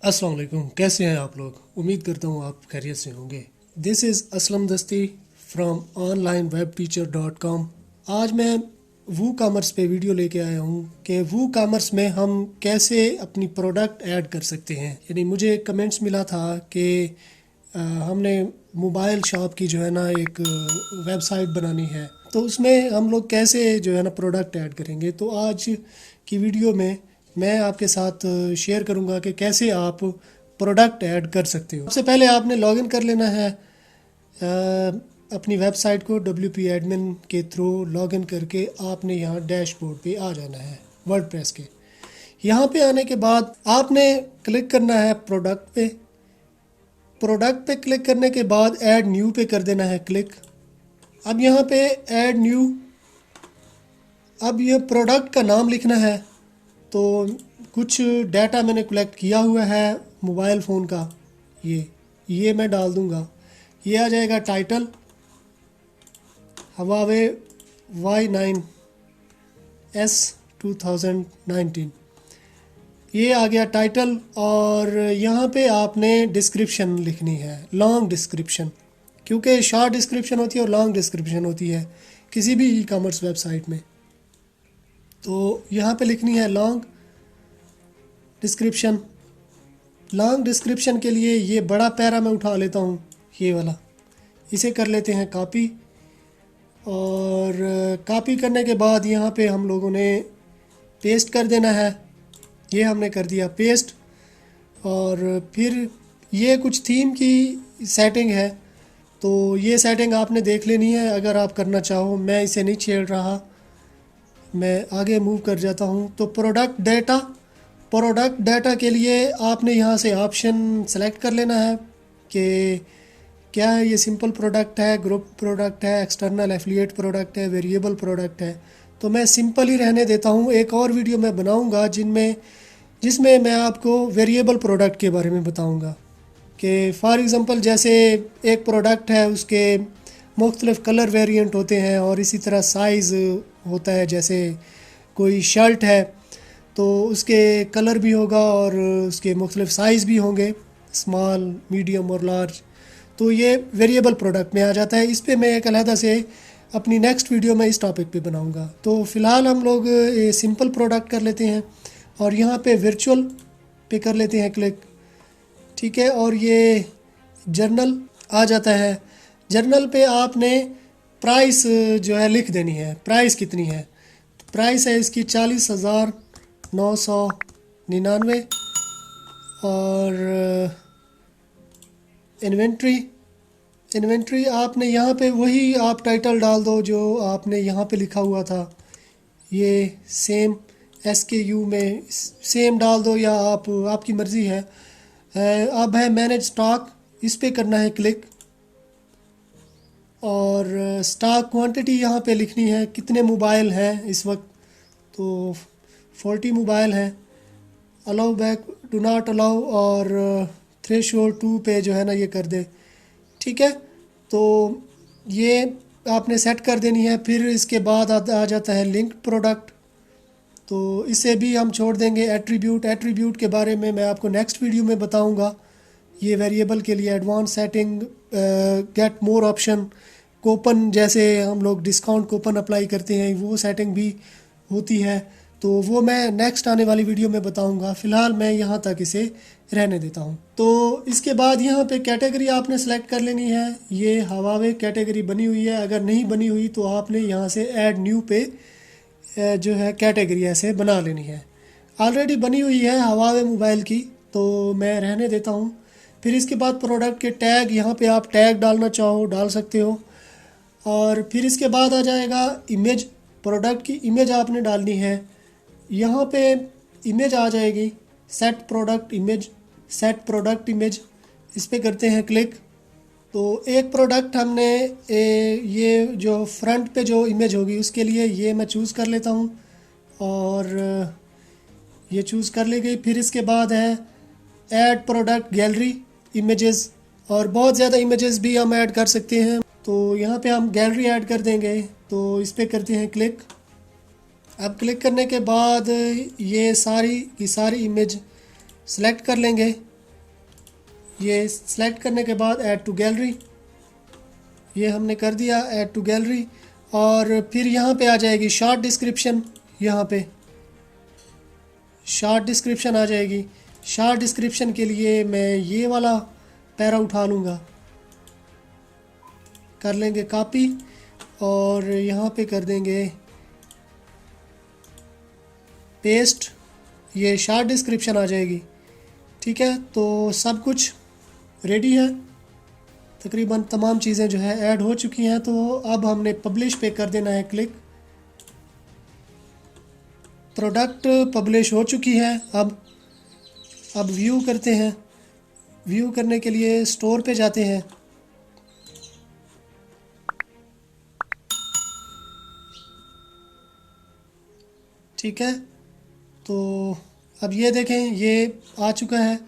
अस्सलाम वालेकुम। कैसे हैं आप लोग? उम्मीद करता हूँ आप खैरियत से होंगे। दिस इज़ असलम दस्ती फ्रॉम onlinewebteacher.com। आज मैं वू कामर्स पे वीडियो लेके आया हूँ कि वू कामर्स में हम कैसे अपनी प्रोडक्ट ऐड कर सकते हैं। यानी मुझे कमेंट्स मिला था कि हमने मोबाइल शॉप की जो है ना एक वेबसाइट बनानी है, तो उसमें हम लोग कैसे जो है ना प्रोडक्ट ऐड करेंगे। तो आज की वीडियो में मैं आपके साथ शेयर करूंगा कि कैसे आप प्रोडक्ट ऐड कर सकते हो। सबसे पहले आपने लॉगिन कर लेना है अपनी वेबसाइट को WP एडमिन के थ्रू लॉगिन करके आपने यहाँ डैशबोर्ड पे आ जाना है वर्डप्रेस के। यहाँ पे आने के बाद आपने क्लिक करना है प्रोडक्ट पे क्लिक करने के बाद ऐड न्यू पे कर देना है क्लिक। अब यहाँ पे ऐड न्यू, अब ये प्रोडक्ट का नाम लिखना है। तो कुछ डाटा मैंने कलेक्ट किया हुआ है मोबाइल फ़ोन का, ये मैं डाल दूँगा। ये आ जाएगा टाइटल हवावे Y9S 2019, ये आ गया टाइटल। और यहाँ पे आपने डिस्क्रिप्शन लिखनी है, लॉन्ग डिस्क्रिप्शन, क्योंकि शॉर्ट डिस्क्रिप्शन होती है और लॉन्ग डिस्क्रिप्शन होती है किसी भी ई कॉमर्स वेबसाइट में। तो यहाँ पे लिखनी है लॉन्ग डिस्क्रिप्शन। लॉन्ग डिस्क्रिप्शन के लिए ये बड़ा पैरा मैं उठा लेता हूँ, ये वाला, इसे कर लेते हैं कॉपी। और कॉपी करने के बाद यहाँ पे हम लोगों ने पेस्ट कर देना है। ये हमने कर दिया पेस्ट। और फिर ये कुछ थीम की सेटिंग है, तो ये सेटिंग आपने देख लेनी है अगर आप करना चाहो। मैं इसे नहीं छेड़ रहा, मैं आगे मूव कर जाता हूँ। तो प्रोडक्ट डाटा के लिए आपने यहाँ से ऑप्शन सेलेक्ट कर लेना है कि क्या है, ये सिंपल प्रोडक्ट है, ग्रुप प्रोडक्ट है, एक्सटर्नल एफिलिएट प्रोडक्ट है, वेरिएबल प्रोडक्ट है। तो मैं सिंपल ही रहने देता हूँ। एक और वीडियो मैं बनाऊँगा जिसमें मैं आपको वेरिएबल प्रोडक्ट के बारे में बताऊँगा कि फॉर एग्ज़ाम्पल जैसे एक प्रोडक्ट है, उसके मुख्तलिफ़ कलर वेरिएंट होते हैं और इसी तरह साइज़ होता है। जैसे कोई शर्ट है तो उसके कलर भी होगा और उसके मुख्तलिफ़ साइज़ भी होंगे, स्मॉल, मीडियम और लार्ज। तो ये वेरिएबल प्रोडक्ट में आ जाता है। इस पे मैं एक अलहदा से अपनी नेक्स्ट वीडियो में इस टॉपिक पे बनाऊंगा। तो फ़िलहाल हम लोग ये सिंपल प्रोडक्ट कर लेते हैं और यहाँ पे वर्चुअल पे कर लेते हैं क्लिक, ठीक है। और ये जर्नल आ जाता है। जर्नल पे आपने प्राइस जो है लिख देनी है। प्राइस कितनी है? प्राइस है इसकी 40,999। और इन्वेंट्री आपने यहाँ पे वही आप टाइटल डाल दो जो आपने यहाँ पे लिखा हुआ था। ये सेम SKU में सेम डाल दो या आपकी मर्ज़ी है। अब है मैनेज स्टॉक, इस पे करना है क्लिक। और स्टॉक क्वांटिटी यहाँ पे लिखनी है, कितने मोबाइल हैं इस वक्त। तो 40 मोबाइल हैं। Allow back, do not allow और थ्रेशोल्ड 2 पे जो है ना ये कर दे, ठीक है। तो ये आपने सेट कर देनी है। फिर इसके बाद आ जाता है लिंक प्रोडक्ट, तो इसे भी हम छोड़ देंगे। एट्रीब्यूट के बारे में मैं आपको नेक्स्ट वीडियो में बताऊंगा। ये वेरिएबल के लिए advance setting, get more option, coupon, जैसे हम लोग डिस्काउंट कूपन अप्लाई करते हैं, वो सेटिंग भी होती है। तो वो मैं नेक्स्ट आने वाली वीडियो में बताऊंगा। फ़िलहाल मैं यहाँ तक इसे रहने देता हूँ। तो इसके बाद यहाँ पे कैटेगरी आपने सेलेक्ट कर लेनी है। ये हवावे कैटेगरी बनी हुई है, अगर नहीं बनी हुई तो आपने यहाँ से ऐड न्यू पे जो है कैटेगरी ऐसे बना लेनी है। ऑलरेडी बनी हुई है हवावे मोबाइल की, तो मैं रहने देता हूँ। फिर इसके बाद प्रोडक्ट के टैग, यहाँ पे आप टैग डालना चाहो डाल सकते हो। और फिर इसके बाद आ जाएगा इमेज, प्रोडक्ट की इमेज आपने डालनी है। यहाँ पे इमेज आ जाएगी, सेट प्रोडक्ट इमेज, इस पे करते हैं क्लिक। तो एक प्रोडक्ट हमने ये जो फ्रंट पे जो इमेज होगी उसके लिए ये मैं चूज़ कर लेता हूँ और ये चूज़ कर ली गई। फिर इसके बाद है ऐड प्रोडक्ट गैलरी इमेजेस, और बहुत ज़्यादा इमेजेस भी हम ऐड कर सकते हैं। तो यहाँ पे हम गैलरी ऐड कर देंगे, तो इस पे करते हैं क्लिक। अब क्लिक करने के बाद ये सारी की सारी इमेज सेलेक्ट कर लेंगे ये सेलेक्ट करने के बाद ऐड टू गैलरी, ये हमने कर दिया ऐड टू गैलरी। और फिर यहाँ पे आ जाएगी शॉर्ट डिस्क्रिप्शन, यहाँ पे शॉर्ट डिस्क्रिप्शन आ जाएगी। शॉर्ट डिस्क्रिप्शन के लिए मैं ये वाला पैरा उठा लूँगा, कर लेंगे कॉपी और यहाँ पे कर देंगे पेस्ट, ये शॉर्ट डिस्क्रिप्शन आ जाएगी। ठीक है, तो सब कुछ रेडी है, तकरीबन तमाम चीज़ें जो है ऐड हो चुकी हैं। तो अब हमने पब्लिश पे कर देना है क्लिक। प्रोडक्ट पब्लिश हो चुकी है। अब व्यू करते हैं। व्यू करने के लिए स्टोर पे जाते हैं। ठीक है, तो अब ये देखें ये आ चुका है।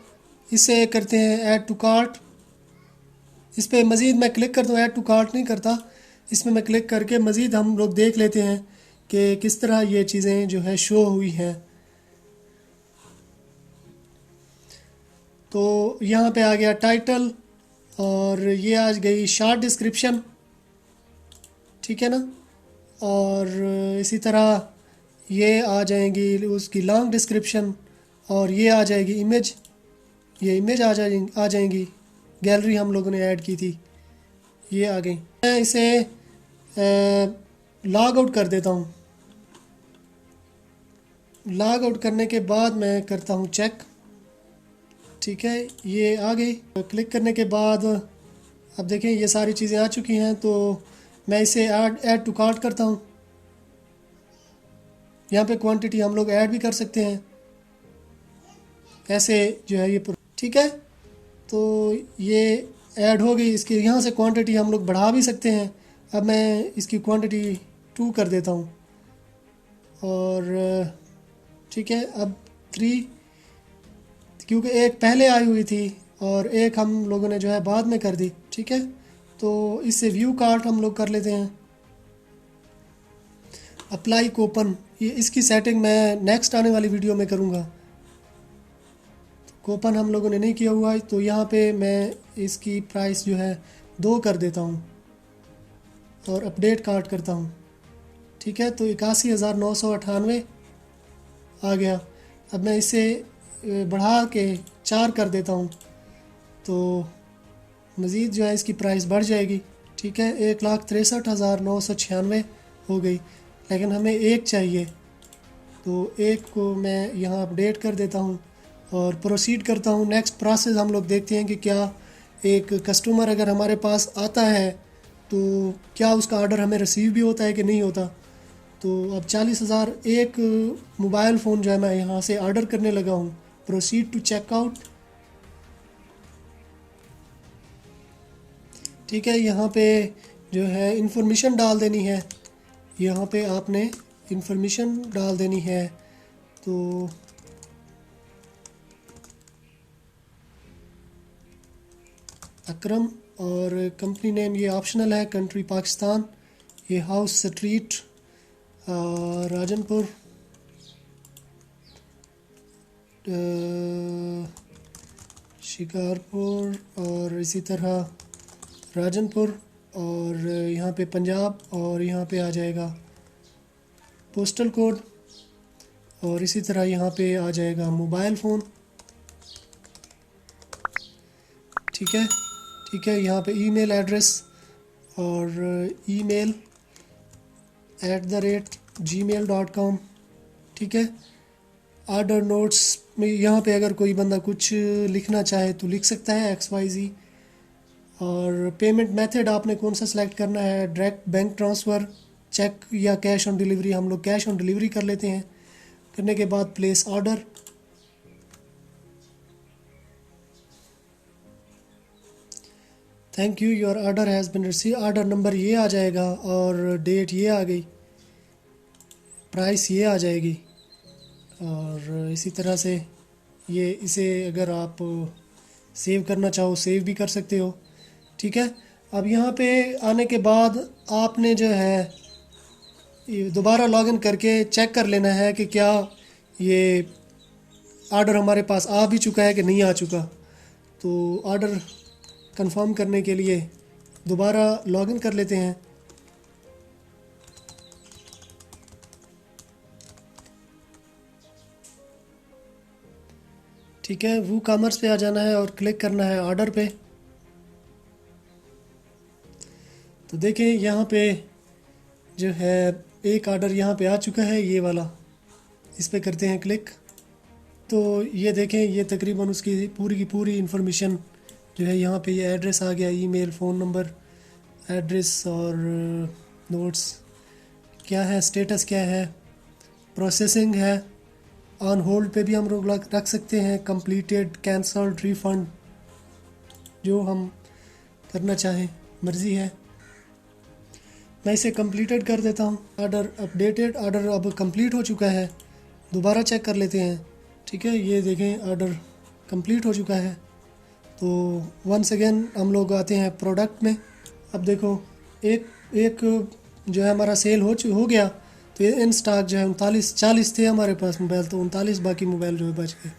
इसे करते हैं ऐड टू कार्ट। इस पर मज़ीद मैं क्लिक करता हूँ, ऐड टू कार्ट नहीं करता, इसमें मैं क्लिक करके मज़ीद हम लोग देख लेते हैं कि किस तरह ये चीज़ें जो है शो हुई हैं। तो यहाँ पे आ गया टाइटल और ये आ गई शॉर्ट डिस्क्रिप्शन, ठीक है ना। और इसी तरह ये आ जाएंगी उसकी लॉन्ग डिस्क्रिप्शन और ये आ जाएगी इमेज, ये इमेज आ जाएंगी गैलरी हम लोगों ने ऐड की थी, ये आ गई। मैं इसे लॉग आउट कर देता हूँ। लॉग आउट करने के बाद मैं करता हूँ चेक। ठीक है, ये आ गई। क्लिक करने के बाद अब देखें ये सारी चीज़ें आ चुकी हैं। तो मैं इसे ऐड टू कार्ट करता हूँ। यहाँ पे क्वांटिटी हम लोग ऐड भी कर सकते हैं, ऐसे जो है ये। ठीक है, तो ये ऐड हो गई। इसकी यहाँ से क्वांटिटी हम लोग बढ़ा भी सकते हैं। अब मैं इसकी क्वांटिटी 2 कर देता हूँ और ठीक है, अब 3, क्योंकि एक पहले आई हुई थी और एक हम लोगों ने जो है बाद में कर दी। ठीक है, तो इससे व्यू कार्ट हम लोग कर लेते हैं। अप्लाई कूपन, ये इसकी सेटिंग मैं नेक्स्ट आने वाली वीडियो में करूँगा। कूपन हम लोगों ने नहीं किया हुआ है, तो यहाँ पे मैं इसकी प्राइस जो है 2 कर देता हूँ और अपडेट कार्ट करता हूँ। ठीक है, तो 81,998 आ गया। अब मैं इसे बढ़ा के 4 कर देता हूँ, तो मज़ीद जो है इसकी प्राइस बढ़ जाएगी। ठीक है, 1,63,996 हो गई, लेकिन हमें एक चाहिए, तो एक को मैं यहाँ अपडेट कर देता हूँ और प्रोसीड करता हूँ। नेक्स्ट प्रोसेस हम लोग देखते हैं कि क्या एक कस्टमर अगर हमारे पास आता है तो क्या उसका ऑर्डर हमें रिसीव भी होता है कि नहीं होता। तो अब 40,000 एक मोबाइल फ़ोन जो है मैं यहाँ से ऑर्डर करने लगा हूँ। Proceed to checkout. ठीक है, यहाँ पे जो है इंफॉर्मेशन डाल देनी है। यहाँ पे आपने इंफॉर्मेशन डाल देनी है। तो अकरम और कंपनी नेम ये ऑप्शनल है, कंट्री पाकिस्तान, ये हाउस स्ट्रीट राजनपुर शिकारपुर और इसी तरह राजनपुर और यहाँ पे पंजाब और यहाँ पे आ जाएगा पोस्टल कोड और इसी तरह यहाँ पे आ जाएगा मोबाइल फ़ोन। ठीक है, ठीक है, यहाँ पे ईमेल एड्रेस और email @gmail.com। ठीक है, ऑर्डर नोट्स में यहाँ पे अगर कोई बंदा कुछ लिखना चाहे तो लिख सकता है XYZ। और पेमेंट मेथड आपने कौन सा सिलेक्ट करना है, डायरेक्ट बैंक ट्रांसफ़र, चेक या कैश ऑन डिलीवरी। हम लोग कैश ऑन डिलीवरी कर लेते हैं। करने के बाद place order. Thank you, your order has been receive. Order number ये आ जाएगा और डेट ये आ गई, प्राइस ये आ जाएगी। और इसी तरह से ये इसे अगर आप सेव करना चाहो सेव भी कर सकते हो। ठीक है, अब यहाँ पे आने के बाद आपने जो है दोबारा लॉगिन करके चेक कर लेना है कि क्या ये ऑर्डर हमारे पास आ भी चुका है कि नहीं आ चुका। तो ऑर्डर कंफर्म करने के लिए दोबारा लॉगिन कर लेते हैं। ठीक है, वूकॉमर्स पे आ जाना है और क्लिक करना है ऑर्डर पे। तो देखें यहाँ पे जो है एक ऑर्डर यहाँ पे आ चुका है, ये वाला। इस पे करते हैं क्लिक। तो ये देखें, ये तकरीबन उसकी पूरी की पूरी इंफॉर्मेशन जो है यहाँ पे, ये एड्रेस आ गया, ईमेल, फ़ोन नंबर, एड्रेस और नोट्स क्या है, स्टेटस क्या है, प्रोसेसिंग है, ऑन होल्ड पे भी हम लोग रख सकते हैं, कंप्लीटेड, कैंसल्ड, रिफ़ंड, जो हम करना चाहें मर्ज़ी है। मैं इसे कंप्लीटेड कर देता हूँ। ऑर्डर अपडेटेड, ऑर्डर अब कंप्लीट हो चुका है। दोबारा चेक कर लेते हैं। ठीक है, ये देखें ऑर्डर कंप्लीट हो चुका है। तो वंस अगेन हम लोग आते हैं प्रोडक्ट में। अब देखो एक जो है हमारा सेल हो गया। तो ये इन स्टॉक जो है 39-40 थे हमारे पास मोबाइल, तो 39 बाकी मोबाइल जो है बच गए।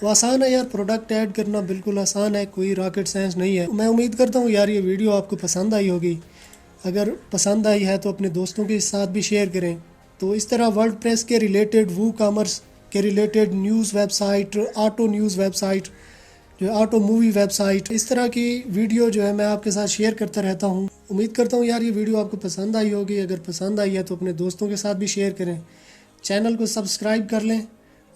तो आसान है यार, प्रोडक्ट ऐड करना बिल्कुल आसान है, कोई रॉकेट साइंस नहीं है। मैं उम्मीद करता हूँ यार ये वीडियो आपको पसंद आई होगी। अगर पसंद आई है तो अपने दोस्तों के साथ भी शेयर करें। तो इस तरह वर्डप्रेस के रिलेटेड, वूकॉमर्स के related, news website, auto news website, जो ऑटो मूवी वेबसाइट, इस तरह की वीडियो जो है मैं आपके साथ शेयर करता रहता हूँ। उम्मीद करता हूँ यार ये वीडियो आपको पसंद आई होगी। अगर पसंद आई है तो अपने दोस्तों के साथ भी शेयर करें। चैनल को सब्सक्राइब कर लें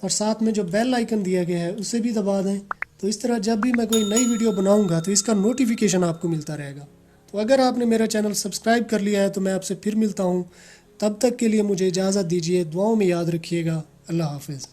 और साथ में जो बेल आइकन दिया गया है उसे भी दबा दें। तो इस तरह जब भी मैं कोई नई वीडियो बनाऊँगा तो इसका नोटिफिकेशन आपको मिलता रहेगा। तो अगर आपने मेरा चैनल सब्सक्राइब कर लिया है तो मैं आपसे फिर मिलता हूँ। तब तक के लिए मुझे इजाज़त दीजिए। दुआओं में याद रखिएगा। अल्लाह हाफ़िज़।